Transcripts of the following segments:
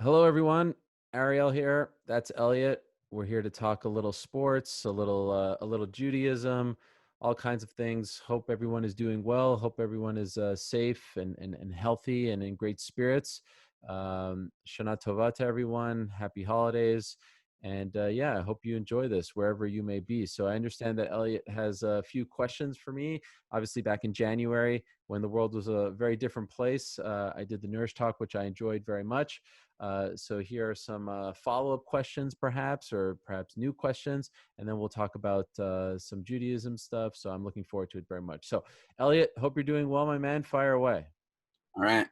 Hello, everyone. Ariel here. That's Elliot. We're here to talk a little sports, a little Judaism, all kinds of things. Hope everyone is doing well. Hope everyone is safe and healthy and in great spirits. Shana Tova to everyone. Happy holidays. And yeah, I hope you enjoy this wherever you may be. So I understand that Elliot has a few questions for me. Obviously, back in January, when the world was a very different place, I did the Nourish Talk, which I enjoyed very much. So here are some follow-up questions, or perhaps new questions, and then we'll talk about some Judaism stuff. So I'm looking forward to it very much. So, Elliot, hope you're doing well, my man. Fire away. All right.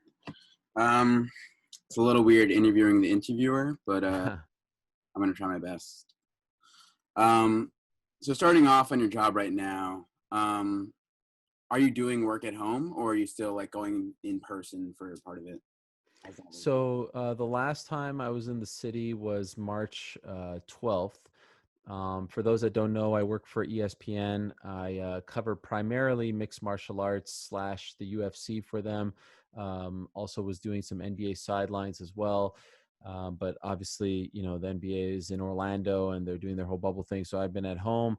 Um, it's a little weird interviewing the interviewer, but I'm gonna try my best. So starting off on your job right now, are you doing work at home, or are you still like going in person for part of it? So the last time I was in the city was March 12th. For those that don't know, I work for ESPN. I cover primarily mixed martial arts slash the UFC for them. Also was doing some NBA sidelines as well. But obviously, the NBA is in Orlando and they're doing their whole bubble thing. So I've been at home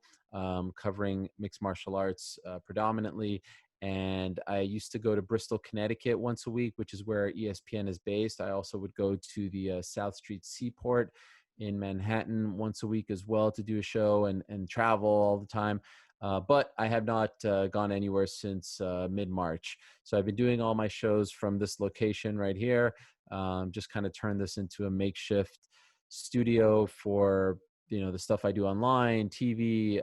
covering mixed martial arts predominantly. And I used to go to Bristol, Connecticut once a week, which is where ESPN is based. I also would go to the South Street Seaport in Manhattan once a week as well to do a show and travel all the time. But I have not gone anywhere since mid-March. So I've been doing all my shows from this location right here. Just kind of turned this into a makeshift studio for the stuff I do online, TV,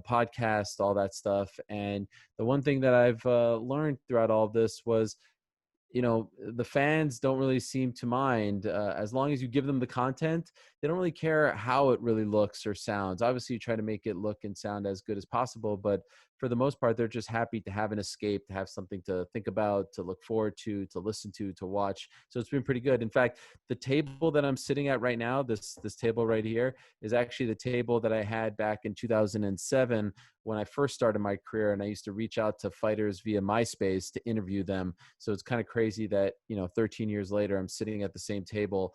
podcast, all that stuff. And the one thing that I've learned throughout all this was the fans don't really seem to mind as long as you give them the content. They don't really care how it really looks or sounds. Obviously you try to make it look and sound as good as possible, but for the most part they're just happy to have an escape, to have something to think about, to look forward to listen to watch. So it's been pretty good. In fact, the table that I'm sitting at right now, this table right here, is actually the table that I had back in 2007 when I first started my career, and I used to reach out to fighters via MySpace to interview them. So it's kind of crazy that 13 years later I'm sitting at the same table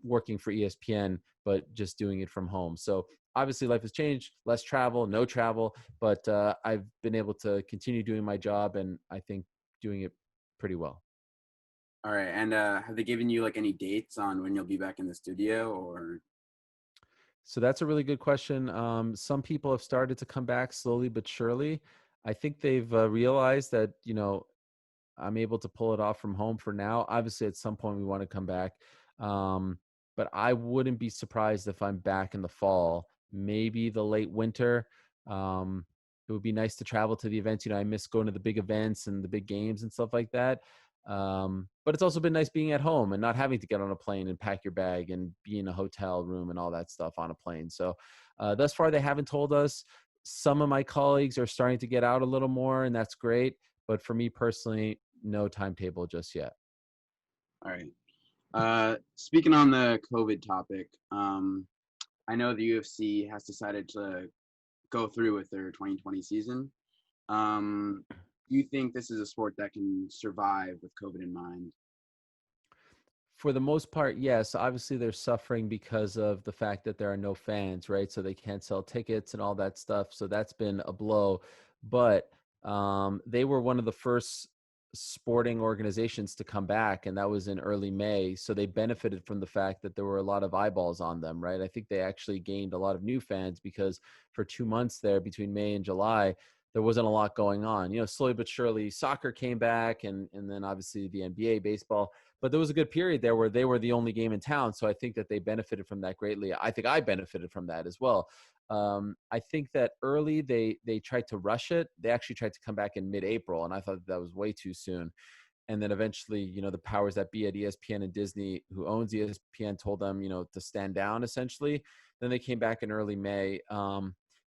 working for ESPN, but just doing it from home. So obviously life has changed, less travel, no travel, but I've been able to continue doing my job, and I think doing it pretty well. All right. And have they given you like any dates on when you'll be back in the studio, or? So that's a really good question. Some people have started to come back slowly but surely. I think they've realized that I'm able to pull it off from home for now. Obviously, at some point we want to come back, but I wouldn't be surprised if I'm back in the fall, maybe the late winter. It would be nice to travel to the events. I miss going to the big events and the big games and stuff like that. But it's also been nice being at home and not having to get on a plane and pack your bag and be in a hotel room and all that stuff on a plane. So thus far, they haven't told us. Some of my colleagues are starting to get out a little more, and that's great. But for me personally, no timetable just yet. All right. Speaking on the COVID topic, I know the UFC has decided to go through with their 2020 season. Do you think this is a sport that can survive with COVID in mind? For the most part, yes. Obviously, they're suffering because of the fact that there are no fans, right? So they can't sell tickets and all that stuff. So that's been a blow. But they were one of the first sporting organizations to come back, and that was in early May. So they benefited from the fact that there were a lot of eyeballs on them, right? I think they actually gained a lot of new fans because for 2 months there between May and July, there wasn't a lot going on. Slowly but surely, soccer came back, and then obviously the NBA, baseball. But there was a good period there where they were the only game in town. So I think that they benefited from that greatly. I think I benefited from that as well. I think that early they tried to rush it. They actually tried to come back in mid-April, and I thought that was way too soon. And then eventually, the powers that be at ESPN and Disney, who owns ESPN, told them, to stand down essentially. Then they came back in early May.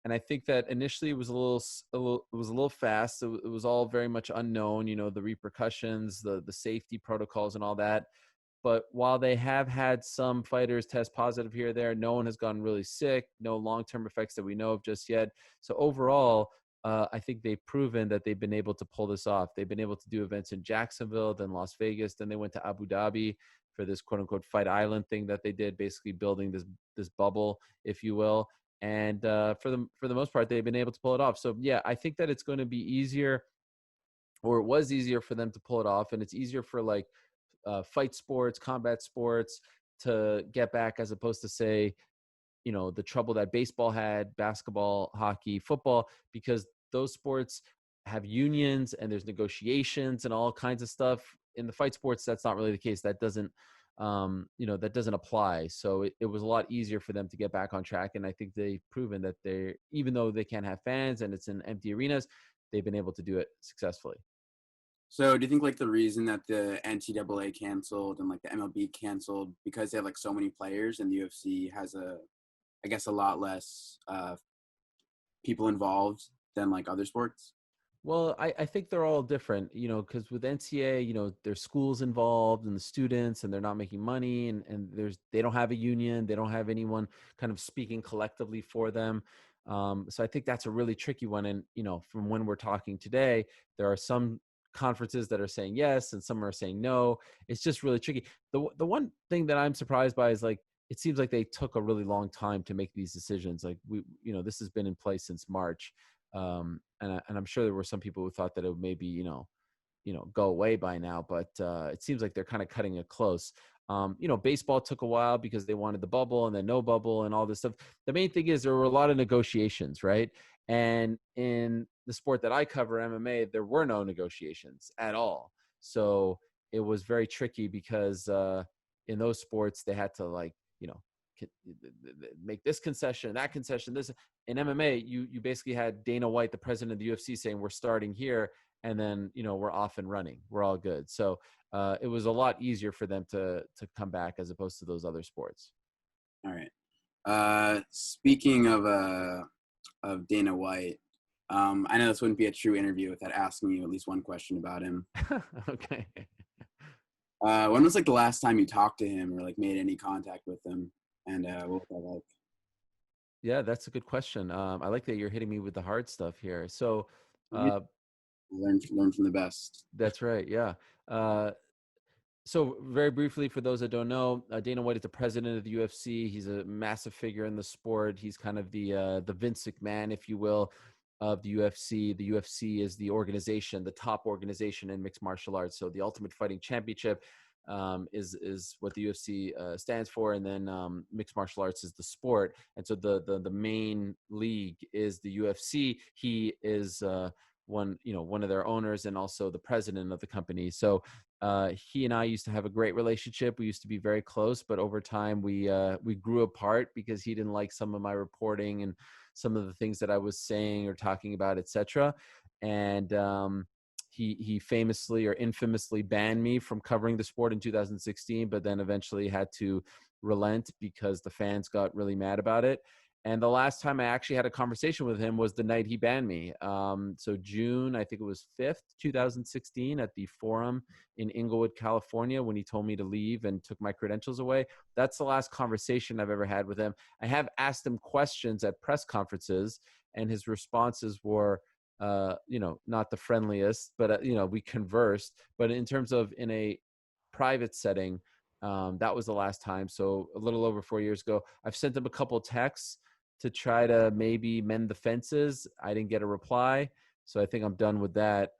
And I think that initially it was a little fast. It was all very much unknown, the repercussions, the safety protocols and all that. But while they have had some fighters test positive here or there, no one has gotten really sick, no long-term effects that we know of just yet. So overall, I think they've proven that they've been able to pull this off. They've been able to do events in Jacksonville, then Las Vegas, then they went to Abu Dhabi for this quote unquote fight island thing that they did, basically building this bubble, if you will. And for the most part, they've been able to pull it off. So yeah, I think that it's going to be easier, or it was easier for them to pull it off, and it's easier for like fight sports, combat sports to get back, as opposed to, say, the trouble that baseball had, basketball, hockey, football, because those sports have unions and there's negotiations and all kinds of stuff. In the fight sports, that's not really the case. That doesn't that doesn't apply. So it was a lot easier for them to get back on track. And I think they've proven that even though they can't have fans and it's in empty arenas, they've been able to do it successfully. So do you think like the reason that the NCAA canceled and like the MLB canceled, because they have like so many players, and the UFC has I guess a lot less people involved than like other sports? Well, I think they're all different, because with NCAA, there's schools involved and the students, and they're not making money, and they don't have a union, they don't have anyone kind of speaking collectively for them. So I think that's a really tricky one. And, from when we're talking today, there are some conferences that are saying yes, and some are saying no. It's just really tricky. The one thing that I'm surprised by is, like, it seems like they took a really long time to make these decisions. Like, this has been in place since March. And I'm sure there were some people who thought that it would maybe, go away by now, but it seems like they're kind of cutting it close. Baseball took a while because they wanted the bubble and then no bubble and all this stuff. The main thing is there were a lot of negotiations, right? And in the sport that I cover, MMA, there were no negotiations at all. So it was very tricky because in those sports, they had to, like, make this concession, that concession, this. In MMA, you basically had Dana White, the president of the UFC, saying we're starting here, and then we're off and running, we're all good. So it was a lot easier for them to come back, as opposed to those other sports. All right. Speaking of Dana White, I know this wouldn't be a true interview without asking you at least one question about him. Okay. When was like the last time you talked to him or like made any contact with him, and what was that like? Yeah, that's a good question. I like that you're hitting me with the hard stuff here. So Learn from the best. that's right. Yeah. So very briefly, for those that don't know, Dana White is the president of the UFC. He's a massive figure in the sport. He's kind of the Vince McMahon, if you will, of the UFC. The UFC is the organization, the top organization in mixed martial arts. So the Ultimate Fighting Championship is what the UFC stands for, and then mixed martial arts is the sport. And so the main league is the UFC. He is one of their owners and also the president of the company. So he and I used to have a great relationship. We used to be very close, but over time we grew apart because he didn't like some of my reporting and some of the things that I was saying or talking about, etc. And he famously or infamously banned me from covering the sport in 2016, but then eventually had to relent because the fans got really mad about it. And the last time I actually had a conversation with him was the night he banned me. So June, I think it was 5th, 2016, at the Forum in Inglewood, California, when he told me to leave and took my credentials away. That's the last conversation I've ever had with him. I have asked him questions at press conferences, and his responses were, not the friendliest, but, we conversed. But in terms of in a private setting, that was the last time. So a little over 4 years ago. I've sent him a couple texts to try to maybe mend the fences. I didn't get a reply, so I think I'm done with that.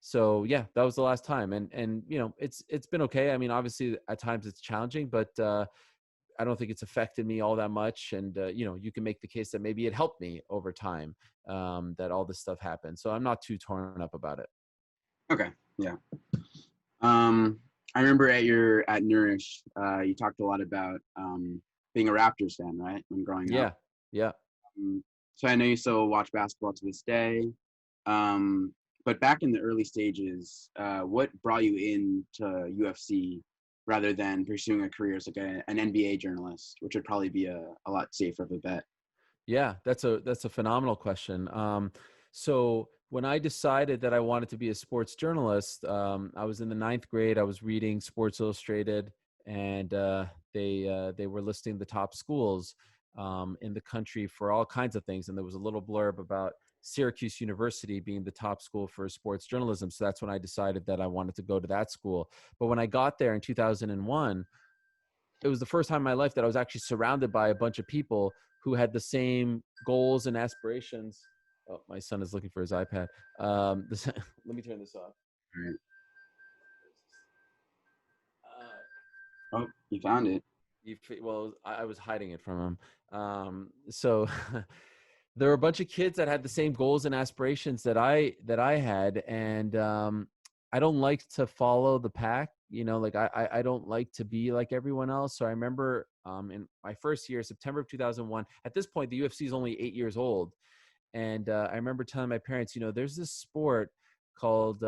So yeah, that was the last time, and it's been okay. I mean, obviously at times it's challenging, but I don't think it's affected me all that much. And you can make the case that maybe it helped me over time, that all this stuff happened. So I'm not too torn up about it. Okay, yeah. I remember at Nourish, you talked a lot about being a Raptors fan, right? When growing Yeah, up. yeah. So I know you still watch basketball to this day. But back in the early stages, what brought you into UFC rather than pursuing a career as like an NBA journalist, which would probably be a lot safer of a bet? Yeah, that's a phenomenal question. So when I decided that I wanted to be a sports journalist, I was in the 9th grade. I was reading Sports Illustrated, and they were listing the top schools in the country for all kinds of things. And there was a little blurb about Syracuse University being the top school for sports journalism. So that's when I decided that I wanted to go to that school. But when I got there in 2001, it was the first time in my life that I was actually surrounded by a bunch of people who had the same goals and aspirations. Oh, my son is looking for his iPad. Let me turn this off. Right. Oh, you found it. Well, I was hiding it from him. So there were a bunch of kids that had the same goals and aspirations that I had, and I don't like to follow the pack. Like I don't like to be like everyone else. So I remember in my first year, September of 2001. At this point, the UFC is only 8 years old, and I remember telling my parents, there's this sport called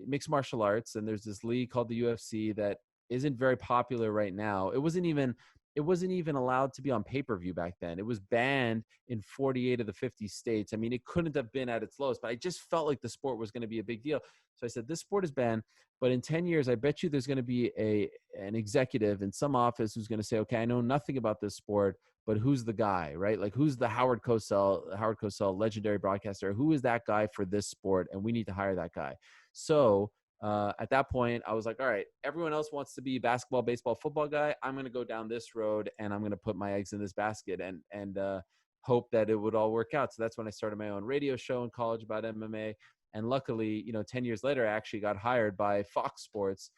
mixed martial arts, and there's this league called the UFC that isn't very popular right now. It wasn't even allowed to be on pay-per-view back then. It was banned in 48 of the 50 states. I mean, it couldn't have been at its lowest, but I just felt like the sport was going to be a big deal. So I said, this sport is banned, but in 10 years, I bet you there's going to be an executive in some office who's going to say, okay, I know nothing about this sport, but who's the guy, right? Like, who's the Howard Cosell, legendary broadcaster? Who is that guy for this sport? And we need to hire that guy. So at that point, I was like, all right, everyone else wants to be basketball, baseball, football guy. I'm going to go down this road, and I'm going to put my eggs in this basket and hope that it would all work out. So that's when I started my own radio show in college about MMA. And luckily, 10 years later, I actually got hired by Fox Sports.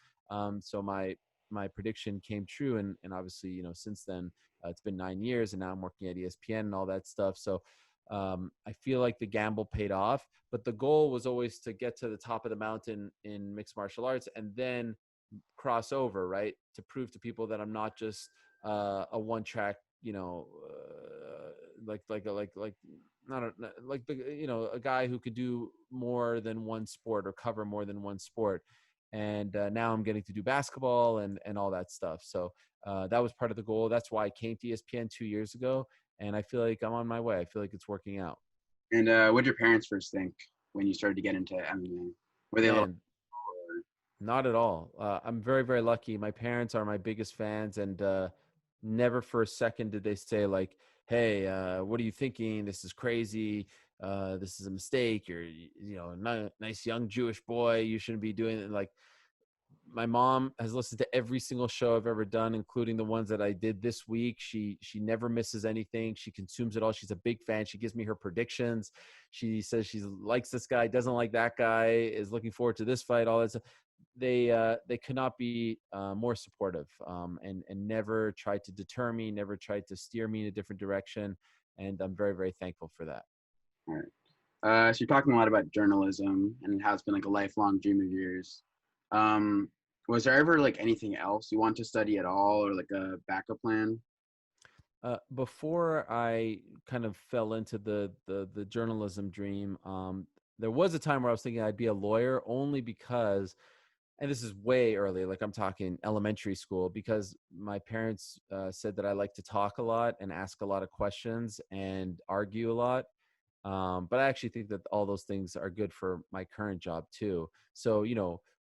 So my prediction came true. And obviously, since then, it's been 9 years, and now I'm working at ESPN and all that stuff. So I feel like the gamble paid off, but the goal was always to get to the top of the mountain in mixed martial arts and then cross over, right? To prove to people that I'm not just a one track, like not a, like the, a guy who could do more than one sport or cover more than one sport. And now I'm getting to do basketball and all that stuff. So that was part of the goal. That's why I came to ESPN 2 years ago. And I feel like I'm on my way. I feel like it's working out. And what did your parents first think when you started to get into MMA? Were they a little? Man, not at all. I'm very, very lucky. My parents are my biggest fans, and never for a second did they say like, "Hey, what are you thinking? This is crazy. This is a mistake. You're, a nice young Jewish boy. You shouldn't be doing it." Like, my mom has listened to every single show I've ever done, including the ones that I did this week. She never misses anything. She consumes it all. She's a big fan. She gives me her predictions. She says she likes this guy, doesn't like that guy, is looking forward to this fight, all that stuff. They could not be more supportive, and never tried to deter me, never tried to steer me in a different direction. And I'm very, very thankful for that. All right. So you're talking a lot about journalism and how it's been like a lifelong dream of yours. Was there ever like anything else you want to study at all, or like a backup plan? Before I kind of fell into the journalism dream, there was a time where I was thinking I'd be a lawyer, only because, and this is way early, like I'm talking elementary school, because my parents said that I like to talk a lot and ask a lot of questions and argue a lot. But I actually think that all those things are good for my current job too. So,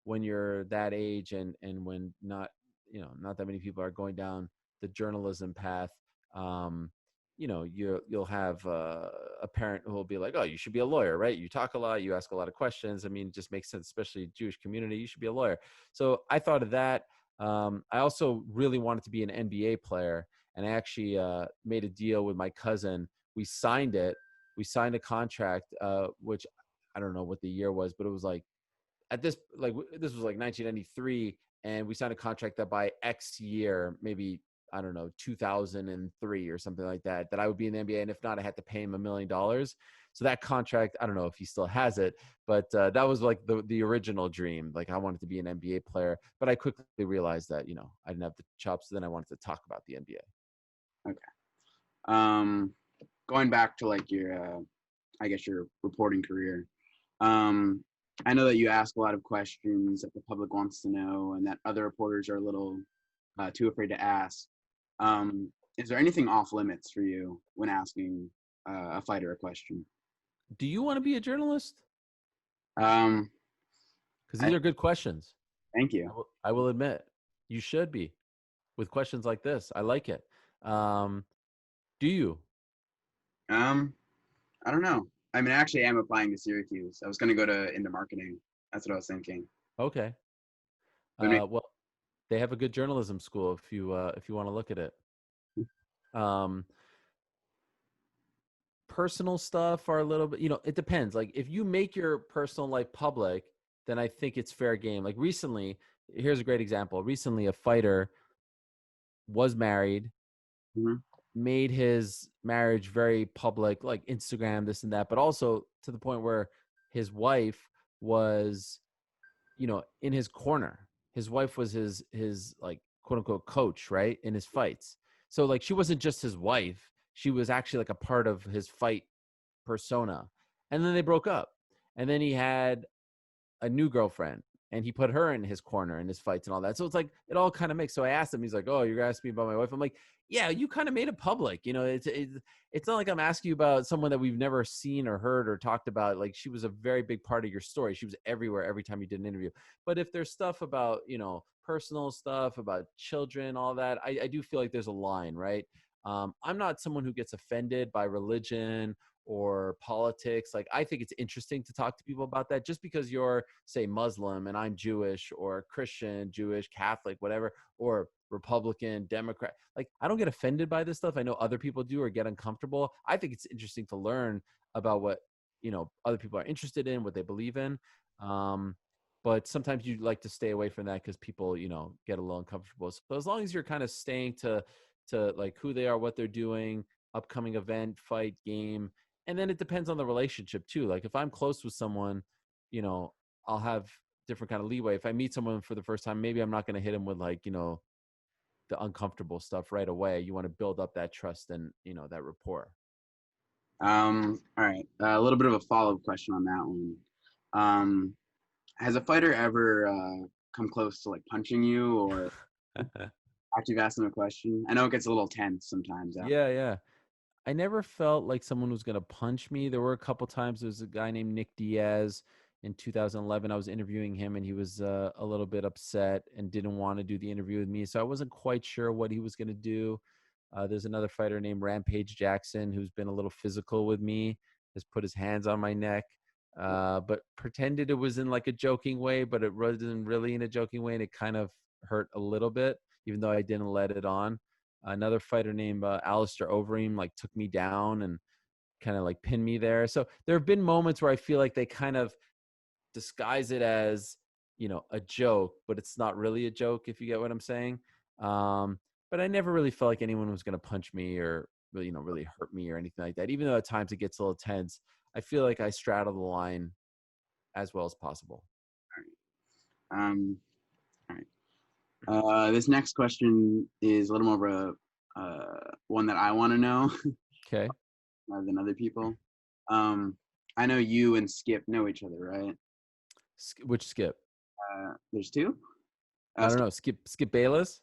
when you're that age and when not that many people are going down the journalism path, um, you'll have a parent who will be like, "Oh, you should be a lawyer, right? You talk a lot, you ask a lot of questions. I mean, it just makes sense, especially Jewish community. You should be a lawyer." So I thought of that. I also really wanted to be an NBA player, and I actually made a deal with my cousin. We signed it. We signed a contract, which I don't know what the year was, but it was like this was like 1993, and we signed a contract that by X year, maybe I don't know, 2003 or something like that, that I would be in the NBA, and if not, I had to pay him $1 million. So that contract, I don't know if he still has it, but that was like the original dream. Like, I wanted to be an NBA player, but I quickly realized that I didn't have the chops. So then I wanted to talk about the NBA. Okay. Um, Going back to like your, I guess your reporting career. Um, I know that you ask a lot of questions that the public wants to know, and that other reporters are a little too afraid to ask. Is there anything off limits for you when asking a fighter a question? Do you want to be a journalist? Um, Because I these are good questions. thank you. I will admit, you should be with questions like this. I like it. Do you? Um, I don't know. I mean, I actually am applying to Syracuse. I was going to go into marketing. That's what I was thinking. Okay. But maybe, Well, they have a good journalism school if you want to look at it. Um, Personal stuff are a little bit, it depends. Like if you make your personal life public, then I think it's fair game. Like recently, here's a great example. Recently, a fighter was married, Mhm. made his marriage very public, like Instagram, this and that, but also to the point where his wife was, in his corner. His wife was his like quote unquote coach, right? In his fights. So like she wasn't just his wife, she was actually like a part of his fight persona. And then they broke up. And then he had a new girlfriend and he put her in his corner in his fights and all that. So it's like it all kind of makes. So I asked him, he's like, "Oh, you're asking me about my wife?" I'm like, "Yeah, you kind of made it public. It's not like I'm asking you about someone that we've never seen or heard or talked about. Like she was a very big part of your story. She was everywhere every time you did an interview. But if there's stuff about personal stuff about children, all that, I do feel like there's a line, right? I'm not someone who gets offended by religion or politics. Like I think it's interesting to talk to people about that just because you're say Muslim and I'm Jewish or Christian, Jewish, Catholic, whatever, or Republican, Democrat. Like I don't get offended by this stuff. I know other people do or get uncomfortable. I think it's interesting to learn about what, other people are interested in, what they believe in. But sometimes you like to stay away from that because people, get a little uncomfortable. So as long as you're kind of staying to like who they are, what they're doing, upcoming event, fight, game, and then it depends on the relationship too. Like if I'm close with someone, you know, I'll have different kind of leeway. If I meet someone for the first time, maybe I'm not going to hit them with like, the uncomfortable stuff right away. You want to build up that trust and, that rapport. all right. A little bit of a follow-up question on that one. Um, has a fighter ever come close to like punching you or after you've asked them a question? I know it gets a little tense sometimes. Yeah, yeah. I never felt like someone was going to punch me. There were a couple times there was a guy named Nick Diaz in 2011. I was interviewing him and he was a little bit upset and didn't want to do the interview with me. So I wasn't quite sure what he was going to do. There's another fighter named Rampage Jackson who's been a little physical with me, has put his hands on my neck, but pretended it was in like a joking way, but it wasn't really in a joking way. And it kind of hurt a little bit, even though I didn't let it on. Another fighter named Alistair Overeem like took me down and kind of like pinned me there. So there have been moments where I feel like they kind of disguise it as, a joke, but it's not really a joke, if you get what I'm saying. But I never really felt like anyone was going to punch me or really, really hurt me or anything like that. Even though at times it gets a little tense, I feel like I straddle the line as well as possible. Um, all right. This next question is a little more of a one that I want to know Okay. rather than other people. I know you and Skip know each other, right? Which Skip? There's two. I don't Skip, know. Skip Bayless.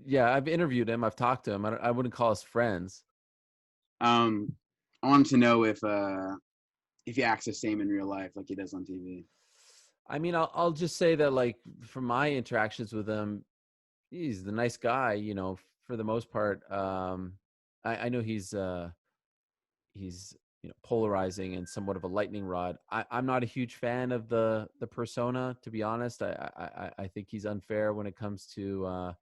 Yeah, I've interviewed him. I've talked to him. I wouldn't call us friends. um, I wanted to know if he acts the same in real life like he does on TV. I mean, I'll just say that like from my interactions with him, he's the nice guy, for the most part. I know he's polarizing and somewhat of a lightning rod. I'm not a huge fan of the persona, to be honest. I think he's unfair when it comes to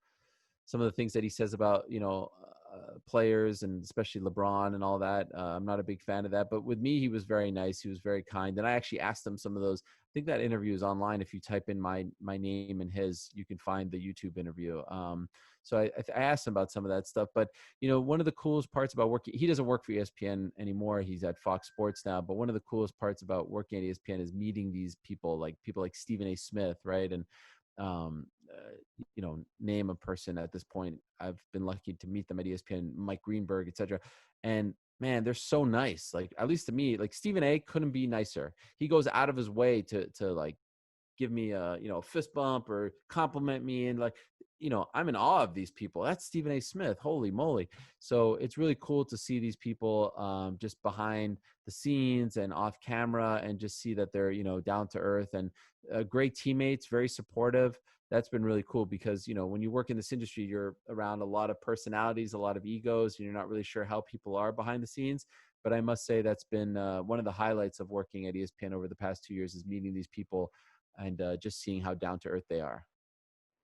some of the things that he says about players and especially LeBron and all that. I'm not a big fan of that, but with me, he was very nice. He was very kind, and I actually asked him some of those. I think that interview is online. If you type in my name and his, you can find the YouTube interview. So I asked him about some of that stuff. But one of the coolest parts about working, he doesn't work for ESPN anymore. He's at Fox Sports now. But one of the coolest parts about working at ESPN is meeting these people like Stephen A. Smith, right? And name a person at this point. I've been lucky to meet them at ESPN, Mike Greenberg, etc. And man, they're so nice. Like at least to me, like Stephen A. couldn't be nicer. He goes out of his way to like give me a fist bump or compliment me, and like I'm in awe of these people. That's Stephen A. Smith. Holy moly. So it's really cool to see these people just behind the scenes and off camera, and just see that they're down to earth and great teammates, very supportive. That's been really cool because when you work in this industry, you're around a lot of personalities, a lot of egos, and you're not really sure how people are behind the scenes. But I must say that's been one of the highlights of working at ESPN over the past 2 years is meeting these people and just seeing how down to earth they are.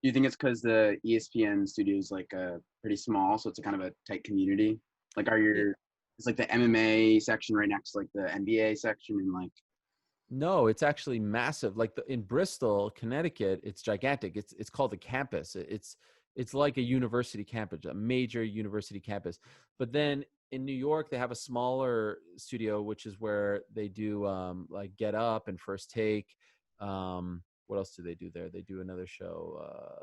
Do you think it's because the ESPN studio is like pretty small, so it's a kind of a tight community? Like, it's like the MMA section right next to like the NBA section, and like, No, it's actually massive. Like in Bristol, Connecticut, it's gigantic. It's called a campus. It's like a university campus, a major university campus. But then in New York, they have a smaller studio, which is where they do like Get Up and First Take. What else do they do there? They do another show.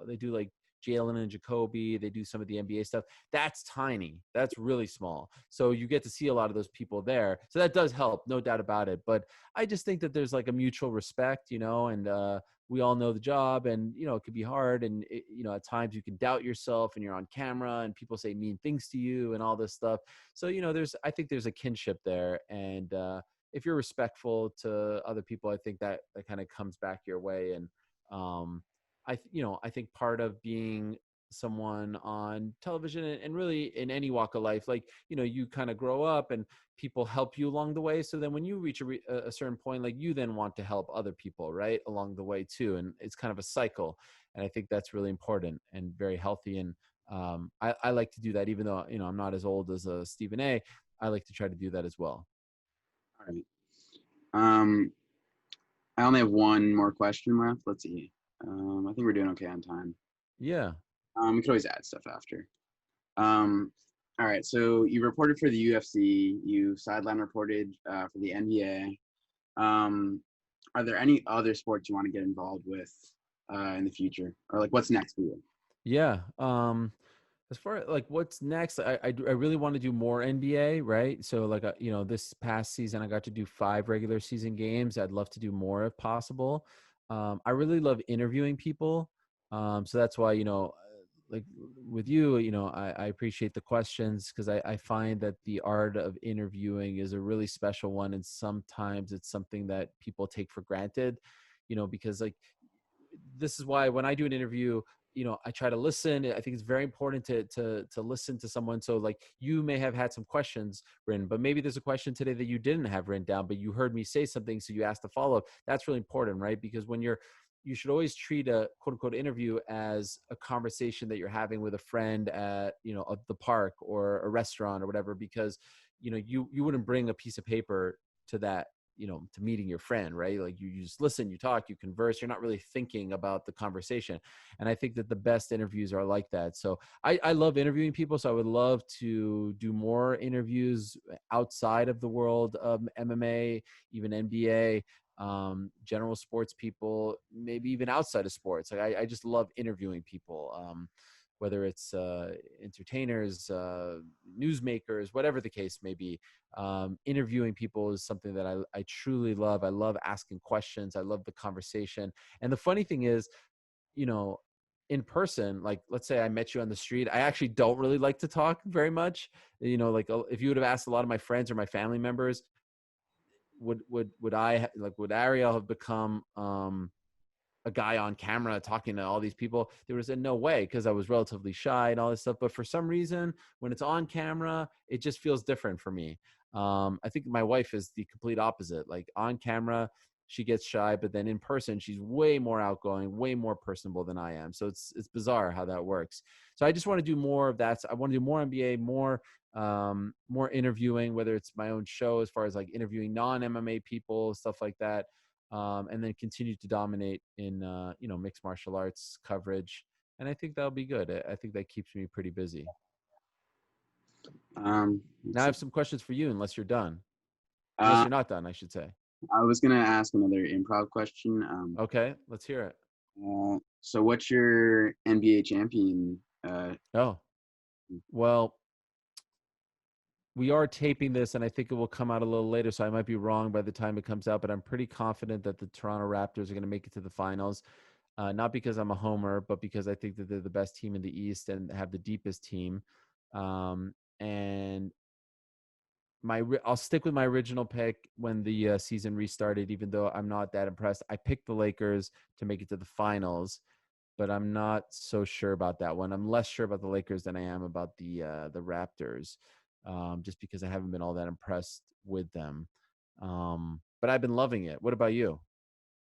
They do like Jalen and Jacoby. They do some of the NBA stuff. That's tiny. That's really small. So you get to see a lot of those people there. So that does help, no doubt about it. But I just think that there's like a mutual respect, and we all know the job, and it could be hard, and at times you can doubt yourself, and you're on camera, and people say mean things to you, and all this stuff. So I think there's a kinship there, and if you're respectful to other people, I think that kind of comes back your way, and um, I think part of being someone on television and really in any walk of life, like you kind of grow up and people help you along the way. So then when you reach a certain point, like you then want to help other people right along the way too. And it's kind of a cycle. And I think that's really important and very healthy. And I like to do that, even though, I'm not as old as Stephen A. I like to try to do that as well. all right. Um, I only have one more question left. Let's see. I think we're doing okay on time. Yeah. We could always add stuff after. All right. So you reported for the UFC. You sideline reported for the NBA. Are there any other sports you want to get involved with in the future, or like what's next for you? Yeah. As far as like what's next, I really want to do more NBA, right? So like this past season I got to do 5 regular season games. I'd love to do more if possible. I really love interviewing people, so that's why like with you, I appreciate the questions because I find that the art of interviewing is a really special one, and sometimes it's something that people take for granted, because like this is why when I do an interview, I try to listen. I think it's very important to listen to someone. So like you may have had some questions written, but maybe there's a question today that you didn't have written down, but you heard me say something, so you asked a follow up. That's really important, right? Because when you should always treat a quote unquote interview as a conversation that you're having with a friend at the park or a restaurant or whatever, because you wouldn't bring a piece of paper to that, to meeting your friend, right? Like you just listen, you talk, you converse, you're not really thinking about the conversation. And I think that the best interviews are like that. So I love interviewing people. So I would love to do more interviews outside of the world of MMA, even NBA, general sports people, maybe even outside of sports. Like I just love interviewing people. Whether it's entertainers, newsmakers, whatever the case may be. Interviewing people is something that I truly love. I love asking questions. I love the conversation. And the funny thing is, in person, like let's say I met you on the street, I actually don't really like to talk very much. Like if you would have asked a lot of my friends or my family members, would Ariel have become a guy on camera talking to all these people? There was a no way, because I was relatively shy and all this stuff. But for some reason, when it's on camera, it just feels different for me. I think my wife is the complete opposite. Like on camera, she gets shy, but then in person, she's way more outgoing, way more personable than I am. So it's bizarre how that works. So I just want to do more of that. So I want to do more NBA, more interviewing, whether it's my own show as far as like interviewing non-MMA people, stuff like that. And then continue to dominate in mixed martial arts coverage. And I think that'll be good. I think that keeps me pretty busy. Now I Let's see. have some questions for you, unless Uh, you're not done, I should say. I was gonna ask another improv question. Okay, let's hear it. So what's your NBA champion? Oh, well, we are taping this, and I think it will come out a little later, so I might be wrong by the time it comes out, but I'm pretty confident that the Toronto Raptors are going to make it to the finals. Not because I'm a homer, but because I think that they're the best team in the East and have the deepest team. And I'll stick with my original pick when the season restarted, even though I'm not that impressed. I picked the Lakers to make it to the finals, but I'm not so sure about that one. I'm less sure about the Lakers than I am about the Raptors. just because I haven't been all that impressed with them. But I've been loving it. What about you?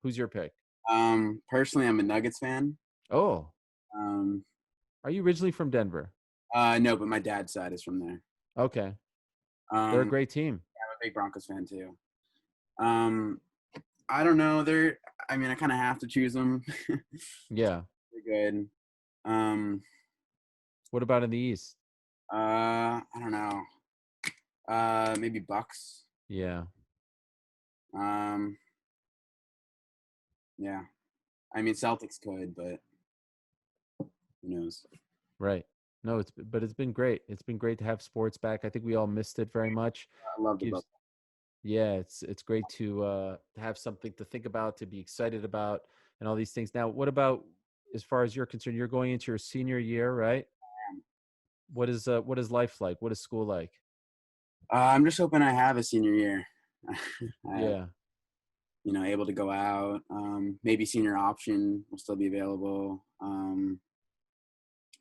Who's your pick? Personally, I'm a Nuggets fan. Oh, Um, are you originally from Denver? no, but my dad's side is from there. Okay. They're a I'm great team. a big Broncos fan too. Um, I don't know. I mean, I kind of have to choose them. Yeah. They're good. Um, What about in the East? I don't know. Maybe Bucks. Yeah. Um, yeah. I mean, Celtics could, but who knows? Right. No, but it's been great. It's been great to have sports back. I think we all missed it very much. I love the Gives Bucks. Yeah, it's great to have something to think about, to be excited about, and all these things. Now, what about as far as you're concerned? You're going into your senior year, right? What is life like? What is school like? I'm just hoping I have a senior year. I, Yeah, able to go out. Maybe senior option will still be available.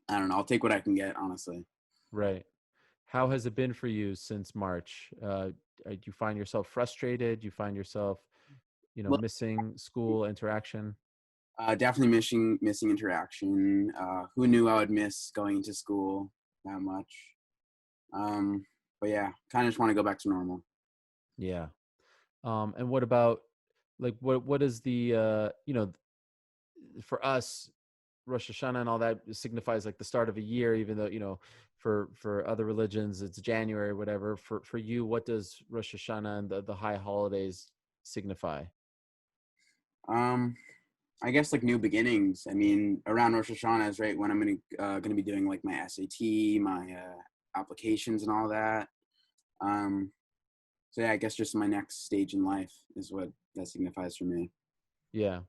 I don't know. I'll take what I can get, honestly. right. How has it been for you since March? Do you find yourself frustrated? Do you find yourself, Well, missing school interaction? definitely missing interaction. Who knew I would miss going to school that much? Um, but yeah, kind of just want to go back to normal. Yeah. And what about like what is the for us Rosh Hashanah and all that signifies like the start of a year, even though for other religions it's January or whatever. For you, what does Rosh Hashanah and the high holidays signify? Um, I guess like new beginnings. I mean, around Rosh Hashanah is right when I'm gonna be doing like my SAT, my applications, and all that. Um, so yeah, I guess just my next stage in life is what that signifies for me. Yeah.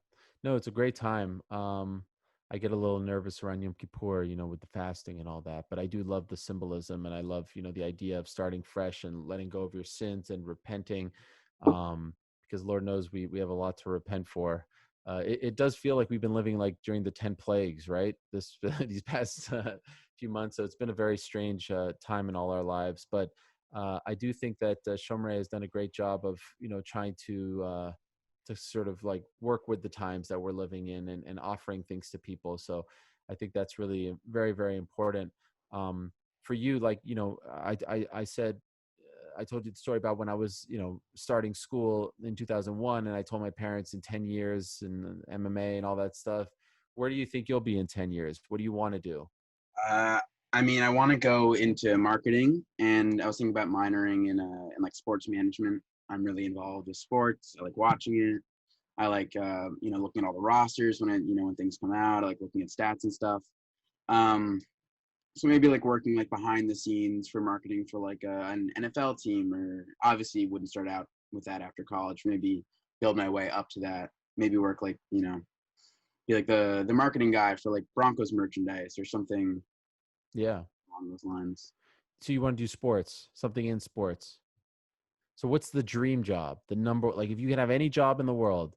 No, it's a great time. I get a little nervous around Yom Kippur, with the fasting and all that, but I do love the symbolism and I love, the idea of starting fresh and letting go of your sins and repenting. Because Lord knows we have a lot to repent for. It does feel like we've been living like during the 10 plagues, right? These past few months. So it's been a very strange time in all our lives. But I do think that Shomrei has done a great job of, trying to sort of like work with the times that we're living in and offering things to people. So I think that's really very, very important. For you, like, I said, I told you the story about when I was, starting school in 2001 and I told my parents in 10 years and MMA and all that stuff. Where do you think you'll be in 10 years? What do you want to do? Uh, I mean, I want to go into marketing, and I was thinking about minoring in like sports management. I'm really involved with sports. I like watching it. I like looking at all the rosters when things come out. I like looking at stats and stuff. Um, so maybe like working like behind the scenes for marketing for like an NFL team, or obviously wouldn't start out with that after college. Maybe build my way up to that. Maybe work like be like the marketing guy for like Broncos merchandise or something Yeah. along those lines. So you want to do sports, something in sports. So what's the dream job? The number, like if you could have any job in the world,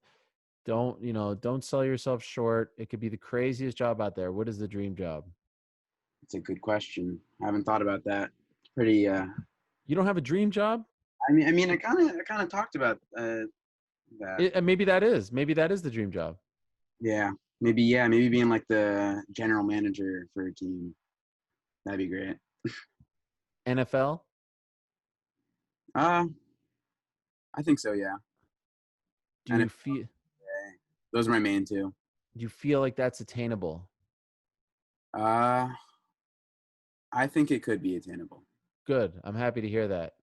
don't sell yourself short. It could be the craziest job out there. What is the dream job? It's a good question. I haven't thought about that. It's pretty. You don't have a dream job? I kind of talked about that. And maybe that is the dream job. Yeah, maybe being like the general manager for a team. That'd be great. NFL? Uh, I think so. Yeah, Do and you feel those are my main two. do you feel like that's attainable? Uh, I think it could be attainable. Good. I'm happy to hear that.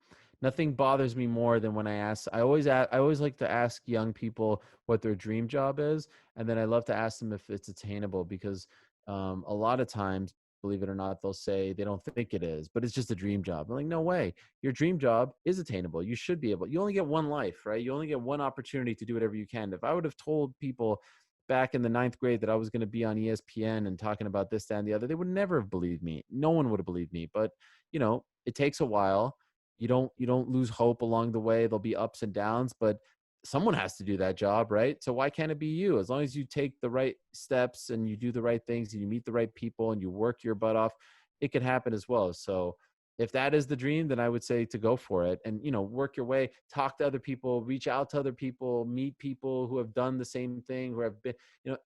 Nothing bothers me more than when I always like to ask young people what their dream job is, and then I love to ask them if it's attainable because a lot of times, believe it or not, they'll say they don't think it is, but it's just a dream job. I'm like, no way. Your dream job is attainable. You should be able. You only get one life, right? You only get one opportunity to do whatever you can. If I would have told people back in the ninth grade that I was going to be on ESPN and talking about this, that, and the other, they would never have believed me. No one would have believed me. But it takes a while. You don't lose hope along the way. There'll be ups and downs, but someone has to do that job, right? So why can't it be you? As long as you take the right steps and you do the right things and you meet the right people and you work your butt off, it can happen as well. So if that is the dream, then I would say to go for it and, work your way, talk to other people, reach out to other people, meet people who have done the same thing, who have been, you know,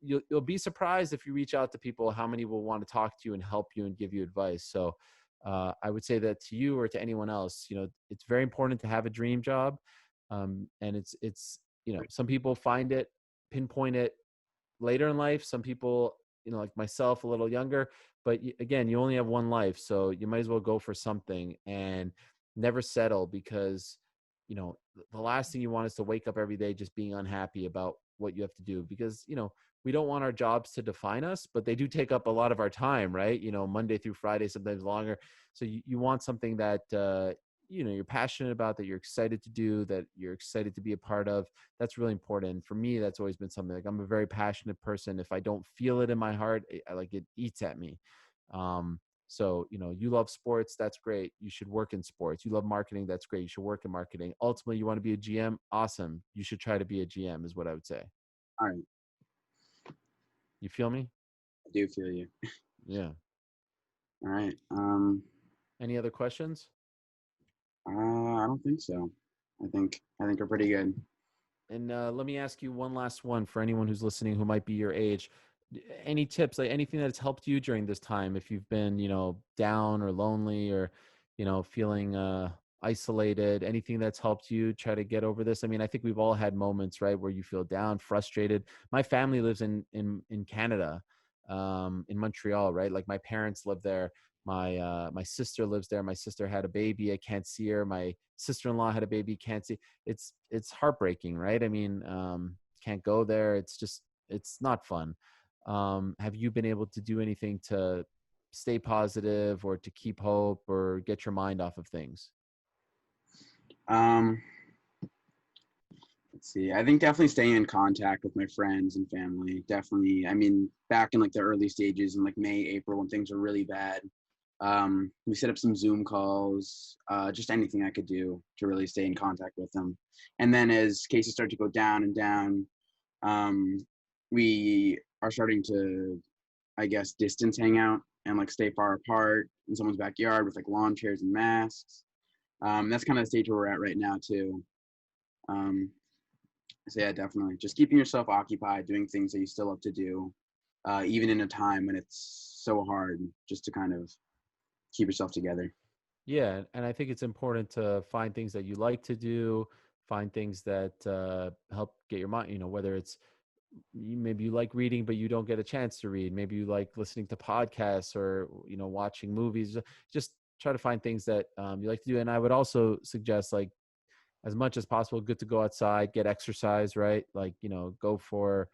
you'll be surprised if you reach out to people, how many will want to talk to you and help you and give you advice. So I would say that to you or to anyone else, it's very important to have a dream job. And it's, some people find it, pinpoint it later in life. Some people, like myself, a little younger, but again, you only have one life. So you might as well go for something and never settle, because, the last thing you want is to wake up every day just being unhappy about what you have to do, because, we don't want our jobs to define us, but they do take up a lot of our time, right? Monday through Friday, sometimes longer. So you want something that, you're passionate about, that you're excited to do, that you're excited to be a part of. That's really important. For me, that's always been something, like, I'm a very passionate person. If I don't feel it in my heart, it eats at me. So, you love sports, that's great. You should work in sports. You love marketing, that's great. You should work in marketing. Ultimately, you want to be a GM, awesome. You should try to be a GM, is what I would say. All right. You feel me? I do feel you. Yeah. All right. Any other questions? I don't think so. I think we're pretty good. And let me ask you one last one for anyone who's listening who might be your age. Any tips, like anything that's helped you during this time, if you've been, down or lonely or, feeling isolated, anything that's helped you try to get over this? I mean, I think we've all had moments, right, where you feel down, frustrated. My family lives in Canada, in Montreal, right? Like my parents live there. My sister lives there. My sister had a baby. I can't see her. My sister-in-law had a baby. Can't see. It's heartbreaking, right? I mean, can't go there. It's not fun. Have you been able to do anything to stay positive or to keep hope or get your mind off of things? Um, let's see. I think definitely staying in contact with my friends and family. Definitely. I mean, back in like the early stages in like May, April, when things were really bad, we set up some Zoom calls, just anything I could do to really stay in contact with them. And then as cases start to go down and down, um, we are starting to, I guess, distance hang out and like stay far apart in someone's backyard with like lawn chairs and masks. That's kind of the stage where we're at right now too. Um, so yeah, definitely just keeping yourself occupied, doing things that you still love to do, even in a time when it's so hard, just to kind of keep yourself together. Yeah, and I think it's important to find things that you like to do, find things that help get your mind, whether it's maybe you like reading but you don't get a chance to read, maybe you like listening to podcasts or watching movies. Just try to find things that you like to do. And I would also suggest, like, as much as possible, good to go outside, get exercise, right? Like, go for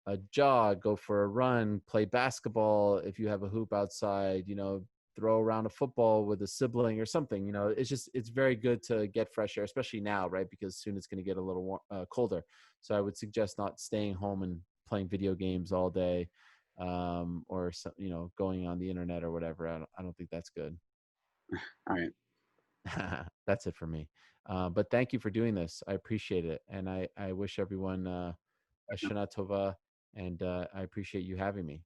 a jog, go for a run, play basketball if you have a hoop outside, throw around a football with a sibling or something. It's very good to get fresh air, especially now, right? Because soon it's going to get a little colder. So I would suggest not staying home and playing video games all day, or going on the internet or whatever. I don't think that's good. All right. That's it for me. But thank you for doing this. I appreciate it. And I wish everyone a Shana Tova, and I appreciate you having me.